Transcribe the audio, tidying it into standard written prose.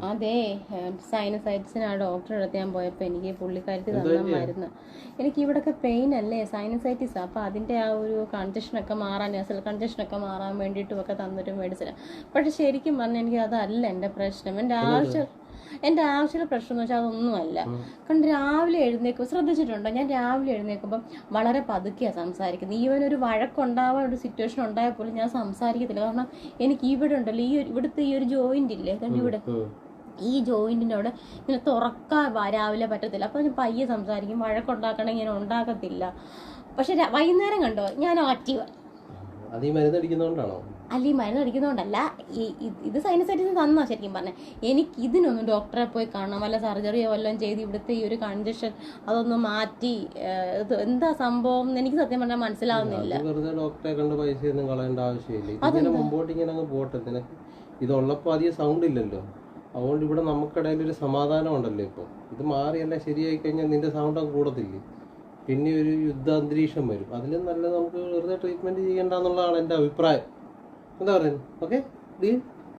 അതെ, സൈനസൈറ്റിസിന് ആ ഡോക്ടറെ അടുത്ത് ഞാൻ പോയപ്പോൾ എനിക്ക് പുള്ളിക്കാരത്തി തന്ന മരുന്ന്. എനിക്ക് ഇവിടെയൊക്കെ പെയിൻ അല്ലേ, സൈനസൈറ്റിസ്. അപ്പോൾ അതിൻ്റെ ആ ഒരു കൺജഷനൊക്കെ മാറാൻ, നെസൽ കൺജഷനൊക്കെ മാറാൻ വേണ്ടിയിട്ടും ഒക്കെ തന്നൊരു മെഡിസിൻ. പക്ഷെ ശരിക്കും പറഞ്ഞാൽ എനിക്ക് അതല്ല എൻ്റെ പ്രശ്നം. എൻ്റെ ആവശ്യമുള്ള പ്രശ്നം എന്ന് വെച്ചാൽ അതൊന്നുമല്ല. കാരണം രാവിലെ എഴുന്നേൽക്കും, ശ്രദ്ധിച്ചിട്ടുണ്ടോ, ഞാൻ രാവിലെ എഴുന്നേൽക്കുമ്പം വളരെ പതുക്കെയാണ് സംസാരിക്കുന്നത്. ഈവൻ ഒരു വഴക്കുണ്ടാവാൻ ഒരു സിറ്റുവേഷൻ ഉണ്ടായാൽ പോലും ഞാൻ സംസാരിക്കത്തില്ല. കാരണം എനിക്ക് ഇവിടെ ഉണ്ടല്ലോ, ഇവിടുത്തെ ഈ ഒരു ജോയിന്റ് ഇല്ലേ, കാരണം ഇവിടെ ഈ ജോയിന്റിൻ്റെ അവിടെ ഇങ്ങനെ തുറക്കാൻ രാവിലെ പറ്റത്തില്ല. അപ്പോൾ ഞാൻ പയ്യെ സംസാരിക്കും. വഴക്കുണ്ടാക്കണമെങ്കിൽ ഞാൻ ഉണ്ടാക്കത്തില്ല. പക്ഷെ വൈകുന്നേരം കണ്ടോ ഞാൻ ആക്റ്റീവായി. അല്ല, ഈ മരുന്ന് അടിക്കുന്നതുകൊണ്ടല്ല, ഇത് സൈനസൈറ്റിസ് തന്നാ. ശരിക്കും പറഞ്ഞാൽ എനിക്ക് ഇതിനൊന്നും ഡോക്ടറെ പോയി കാണണം, വല്ല സർജറിയോ വല്ലതും ചെയ്ത് ഇവിടുത്തെ ഈ ഒരു കൺജഷൻ അതൊന്നും മാറ്റി എന്താ സംഭവം എനിക്ക് സത്യം പറഞ്ഞാൽ മനസ്സിലാവുന്നില്ല. ഡോക്ടറെ കണ്ട് പൈസ ഒന്നും കളയേണ്ട ആവശ്യമില്ല. മുമ്പോട്ട് ഇങ്ങനെ അങ്ങ് പോട്ടെ. നിനക്ക് ഇതുള്ളപ്പോൾ അധികം സൗണ്ട് ഇല്ലല്ലോ, അതുകൊണ്ട് ഇവിടെ നമുക്കിടയിൽ ഒരു സമാധാനം ഉണ്ടല്ലോ. ഇപ്പോൾ ഇത് മാറിയല്ല ശരിയായി കഴിഞ്ഞാൽ നിന്റെ സൗണ്ട് അങ്ങ് കൂടത്തില്ലേ, പിന്നെ ഒരു യുദ്ധാന്തരീക്ഷം വരും. അതിലും നല്ലത് നമുക്ക് വെറുതെ ട്രീറ്റ്മെന്റ് ചെയ്യേണ്ടെന്നുള്ളതാണ് എൻ്റെ അഭിപ്രായം. എന്താ പറയുന്നത്? ഓക്കെ.